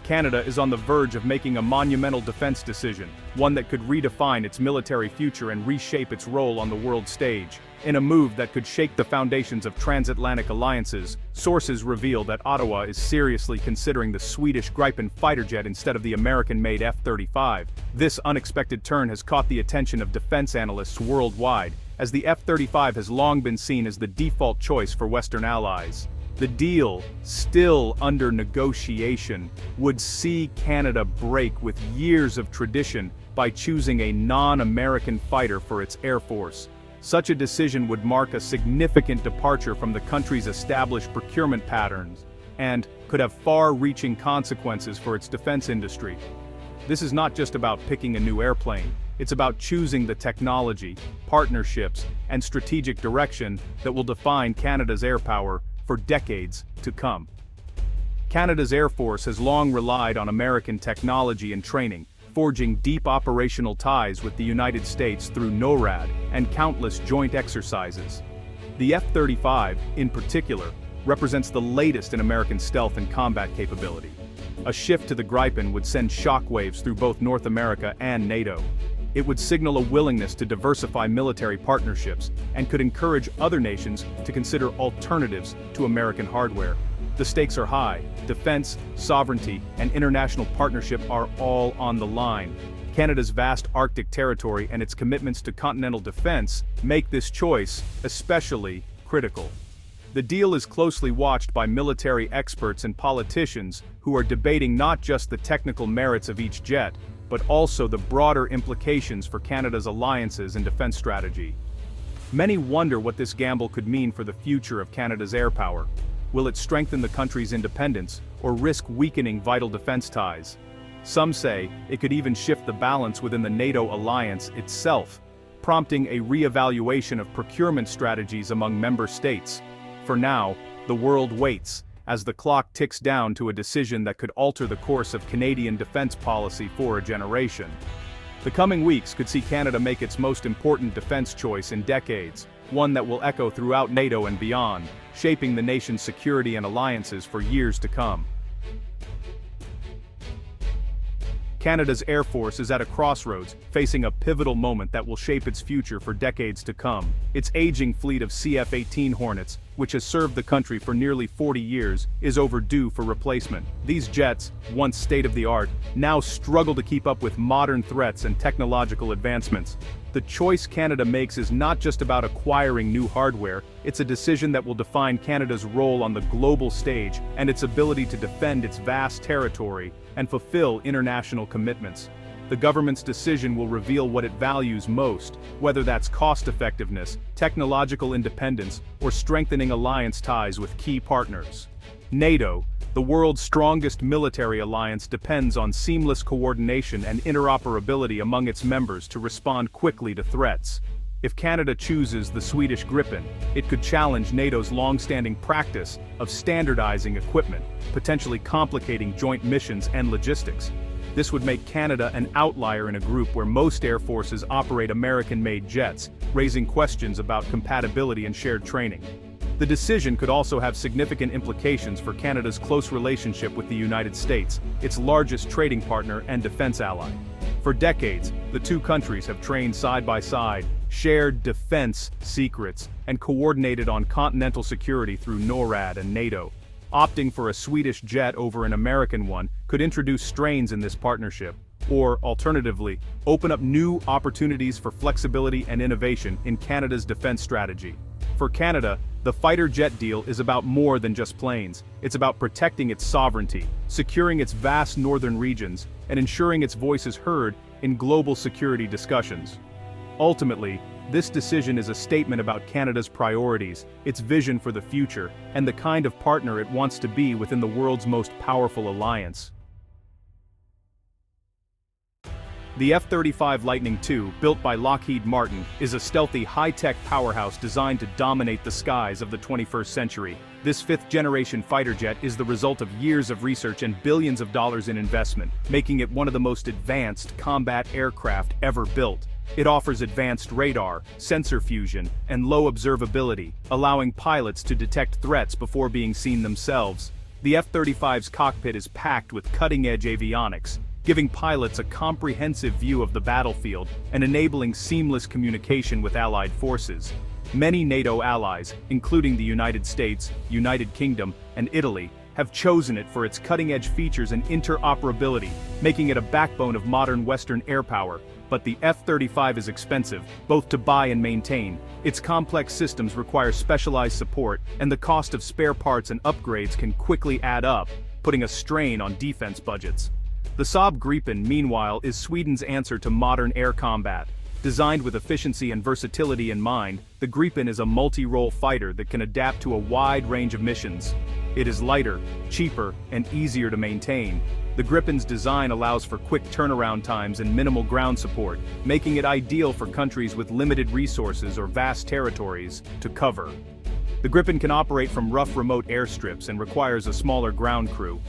Canada is on the verge of making a monumental defense decision, one that could redefine its military future and reshape its role on the world stage. In a move that could shake the foundations of transatlantic alliances, sources reveal that Ottawa is seriously considering the Swedish Gripen fighter jet instead of the American-made F-35. This unexpected turn has caught the attention of defense analysts worldwide, as the F-35 has long been seen as the default choice for Western allies. The deal, still under negotiation, would see Canada break with years of tradition by choosing a non-American fighter for its Air Force. Such a decision would mark a significant departure from the country's established procurement patterns, and could have far-reaching consequences for its defense industry. This is not just about picking a new airplane, it's about choosing the technology, partnerships, and strategic direction that will define Canada's air power for decades to come. Canada's Air Force has long relied on American technology and training, forging deep operational ties with the United States through NORAD and countless joint exercises. The F-35, in particular, represents the latest in American stealth and combat capability. A shift to the Gripen would send shockwaves through both North America and NATO. It would signal a willingness to diversify military partnerships and could encourage other nations to consider alternatives to American hardware. The stakes are high. Defense, sovereignty, and international partnership are all on the line. Canada's vast Arctic territory and its commitments to continental defense make this choice especially critical. The deal is closely watched by military experts and politicians who are debating not just the technical merits of each jet, but also the broader implications for Canada's alliances and defense strategy. Many wonder what this gamble could mean for the future of Canada's air power. Will it strengthen the country's independence, or risk weakening vital defense ties? Some say it could even shift the balance within the NATO alliance itself, prompting a re-evaluation of procurement strategies among member states. For now, the world waits, as the clock ticks down to a decision that could alter the course of Canadian defense policy for a generation. The coming weeks could see Canada make its most important defense choice in decades, one that will echo throughout NATO and beyond, shaping the nation's security and alliances for years to come. Canada's Air Force is at a crossroads, facing a pivotal moment that will shape its future for decades to come. Its aging fleet of CF-18 Hornets, which has served the country for nearly 40 years, is overdue for replacement. These jets, once state-of-the-art, now struggle to keep up with modern threats and technological advancements. The choice Canada makes is not just about acquiring new hardware, it's a decision that will define Canada's role on the global stage and its ability to defend its vast territory and fulfill international commitments. The government's decision will reveal what it values most, whether that's cost-effectiveness, technological independence, or strengthening alliance ties with key partners. NATO, the world's strongest military alliance, depends on seamless coordination and interoperability among its members to respond quickly to threats. If Canada chooses the Swedish Gripen, it could challenge NATO's long-standing practice of standardizing equipment, potentially complicating joint missions and logistics. This would make Canada an outlier in a group where most air forces operate American-made jets, raising questions about compatibility and shared training. The decision could also have significant implications for Canada's close relationship with the United States, its largest trading partner and defense ally. For decades, the two countries have trained side by side, shared defense secrets, and coordinated on continental security through NORAD and NATO. Opting for a Swedish jet over an American one could introduce strains in this partnership, or, alternatively, open up new opportunities for flexibility and innovation in Canada's defense strategy. For Canada, the fighter jet deal is about more than just planes. It's about protecting its sovereignty, securing its vast northern regions, and ensuring its voice is heard in global security discussions. Ultimately, this decision is a statement about Canada's priorities, its vision for the future, and the kind of partner it wants to be within the world's most powerful alliance. The F-35 Lightning II, built by Lockheed Martin, is a stealthy, high-tech powerhouse designed to dominate the skies of the 21st century. This fifth-generation fighter jet is the result of years of research and billions of dollars in investment, making it one of the most advanced combat aircraft ever built. It offers advanced radar, sensor fusion, and low observability, allowing pilots to detect threats before being seen themselves. The F-35's cockpit is packed with cutting-edge avionics, giving pilots a comprehensive view of the battlefield and enabling seamless communication with allied forces. Many NATO allies, including the United States, United Kingdom, and Italy, have chosen it for its cutting-edge features and interoperability, making it a backbone of modern Western air power. But the F-35 is expensive, both to buy and maintain. Its complex systems require specialized support, and the cost of spare parts and upgrades can quickly add up, putting a strain on defense budgets. The Saab Gripen, meanwhile, is Sweden's answer to modern air combat. Designed with efficiency and versatility in mind, the Gripen is a multi-role fighter that can adapt to a wide range of missions. It is lighter, cheaper, and easier to maintain. The Gripen's design allows for quick turnaround times and minimal ground support, making it ideal for countries with limited resources or vast territories to cover. The Gripen can operate from rough remote airstrips and requires a smaller ground crew.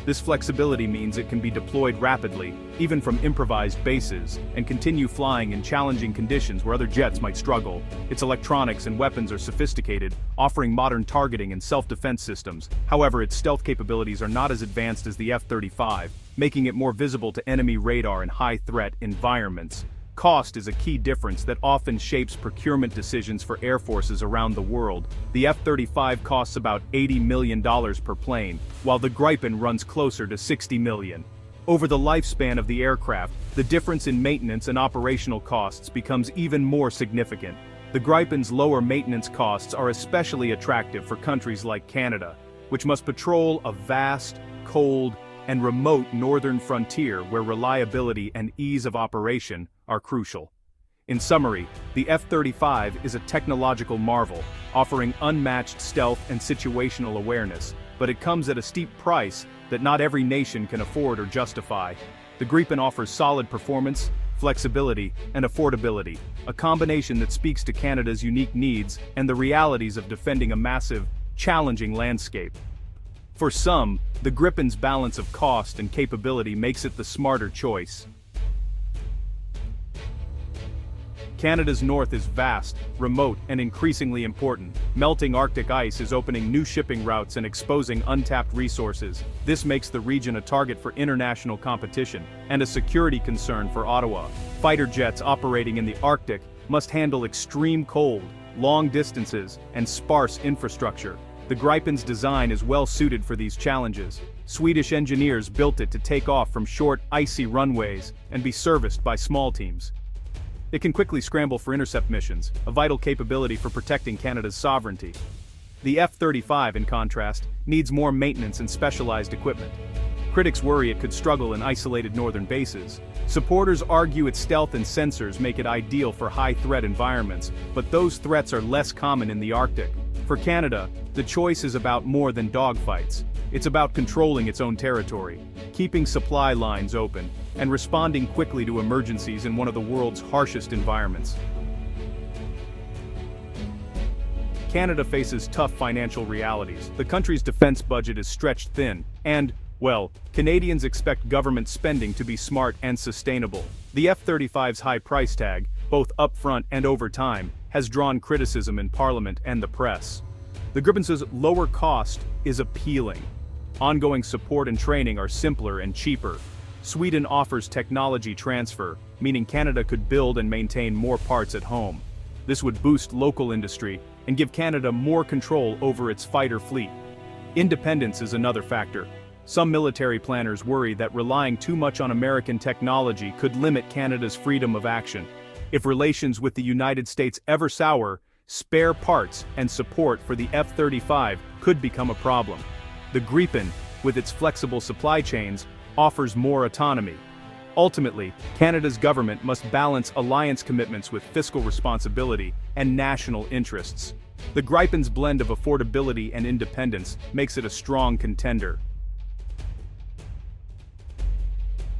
This flexibility means it can be deployed rapidly, even from improvised bases, and continue flying in challenging conditions where other jets might struggle. Its electronics and weapons are sophisticated, offering modern targeting and self-defense systems. However, its stealth capabilities are not as advanced as the F-35, making it more visible to enemy radar in high-threat environments. Cost is a key difference that often shapes procurement decisions for air forces around the world. The F-35 costs about $80 million per plane, while the Gripen runs closer to $60 million. Over the lifespan of the aircraft, the difference in maintenance and operational costs becomes even more significant. The Gripen's lower maintenance costs are especially attractive for countries like Canada, which must patrol a vast, cold, and remote northern frontier where reliability and ease of operation are crucial. In summary, the F-35 is a technological marvel, offering unmatched stealth and situational awareness, but it comes at a steep price that not every nation can afford or justify. The Gripen offers solid performance, flexibility, and affordability, a combination that speaks to Canada's unique needs and the realities of defending a massive, challenging landscape. For some, the Gripen's balance of cost and capability makes it the smarter choice. Canada's north is vast, remote, and increasingly important. Melting Arctic ice is opening new shipping routes and exposing untapped resources. This makes the region a target for international competition and a security concern for Ottawa. Fighter jets operating in the Arctic must handle extreme cold, long distances, and sparse infrastructure. The Gripen's design is well suited for these challenges. Swedish engineers built it to take off from short, icy runways and be serviced by small teams. It can quickly scramble for intercept missions, a vital capability for protecting Canada's sovereignty. The F-35, in contrast, needs more maintenance and specialized equipment. Critics worry it could struggle in isolated northern bases. Supporters argue its stealth and sensors make it ideal for high-threat environments, but those threats are less common in the Arctic. For Canada, the choice is about more than dogfights. It's about controlling its own territory, keeping supply lines open, and responding quickly to emergencies in one of the world's harshest environments. Canada faces tough financial realities. The country's defense budget is stretched thin, and, well, Canadians expect government spending to be smart and sustainable. The F-35's high price tag, both upfront and over time, has drawn criticism in Parliament and the press. The Gripen's lower cost is appealing. Ongoing support and training are simpler and cheaper. Sweden offers technology transfer, meaning Canada could build and maintain more parts at home. This would boost local industry and give Canada more control over its fighter fleet. Independence is another factor. Some military planners worry that relying too much on American technology could limit Canada's freedom of action. If relations with the United States ever sour, spare parts and support for the F-35 could become a problem. The Gripen, with its flexible supply chains, offers more autonomy. Ultimately, Canada's government must balance alliance commitments with fiscal responsibility and national interests. The Gripen's blend of affordability and independence makes it a strong contender.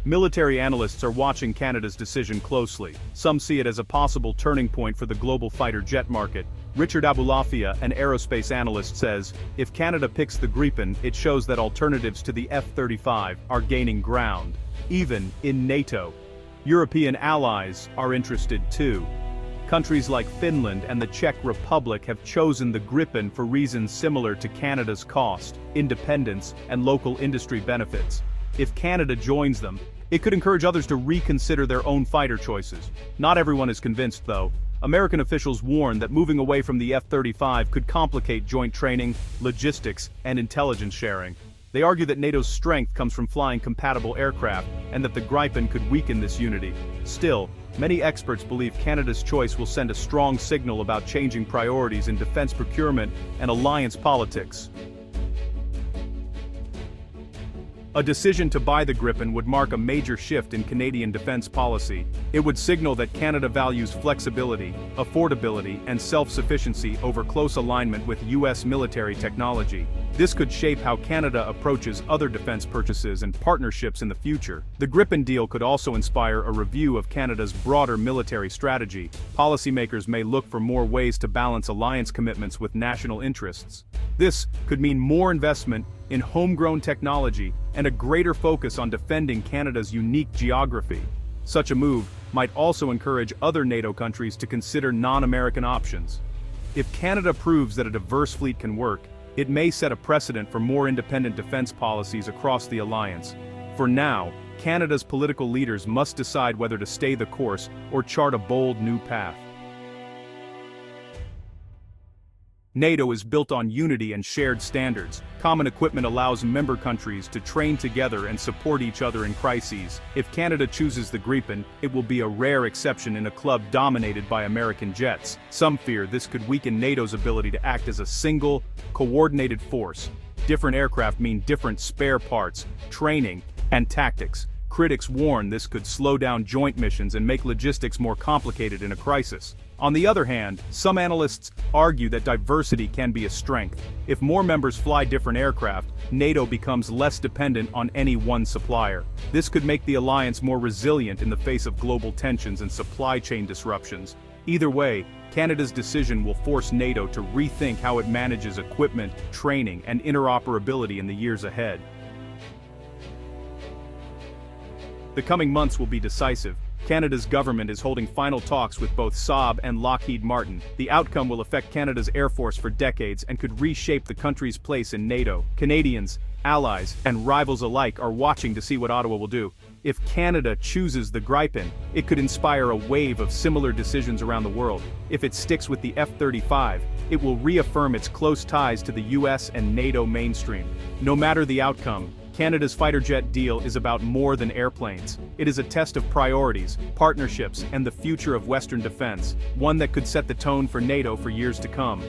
Military analysts are watching Canada's decision closely. Some see it as a possible turning point for the global fighter jet market. Richard Abulafia, an aerospace analyst, says, if Canada picks the Gripen, it shows that alternatives to the F-35 are gaining ground. Even in NATO, European allies are interested too. Countries like Finland and the Czech Republic have chosen the Gripen for reasons similar to Canada's cost, independence, and local industry benefits. If Canada joins them, it could encourage others to reconsider their own fighter choices. Not everyone is convinced, though. American officials warn that moving away from the F-35 could complicate joint training, logistics, and intelligence sharing. They argue that NATO's strength comes from flying compatible aircraft, and that the Gripen could weaken this unity. Still, many experts believe Canada's choice will send a strong signal about changing priorities in defense procurement and alliance politics. A decision to buy the Gripen would mark a major shift in Canadian defense policy. It would signal that Canada values flexibility, affordability, and self-sufficiency over close alignment with U.S. military technology. This could shape how Canada approaches other defense purchases and partnerships in the future. The Gripen deal could also inspire a review of Canada's broader military strategy. Policymakers may look for more ways to balance alliance commitments with national interests. This could mean more investment in homegrown technology and a greater focus on defending Canada's unique geography. Such a move might also encourage other NATO countries to consider non-American options. If Canada proves that a diverse fleet can work, it may set a precedent for more independent defense policies across the alliance. For now, Canada's political leaders must decide whether to stay the course or chart a bold new path. NATO is built on unity and shared standards. Common equipment allows member countries to train together and support each other in crises. If Canada chooses the Gripen, it will be a rare exception in a club dominated by American jets. Some fear this could weaken NATO's ability to act as a single, coordinated force. Different aircraft mean different spare parts, training, and tactics. Critics warn this could slow down joint missions and make logistics more complicated in a crisis. On the other hand, some analysts argue that diversity can be a strength. If more members fly different aircraft, NATO becomes less dependent on any one supplier. This could make the alliance more resilient in the face of global tensions and supply chain disruptions. Either way, Canada's decision will force NATO to rethink how it manages equipment, training, and interoperability in the years ahead. The coming months will be decisive. Canada's government is holding final talks with both Saab and Lockheed Martin. The outcome will affect Canada's Air Force for decades and could reshape the country's place in NATO. Canadians, allies, and rivals alike are watching to see what Ottawa will do. If Canada chooses the Gripen, it could inspire a wave of similar decisions around the world. If it sticks with the F-35, it will reaffirm its close ties to the US and NATO mainstream. No matter the outcome, Canada's fighter jet deal is about more than airplanes. It is a test of priorities, partnerships, and the future of Western defense, one that could set the tone for NATO for years to come.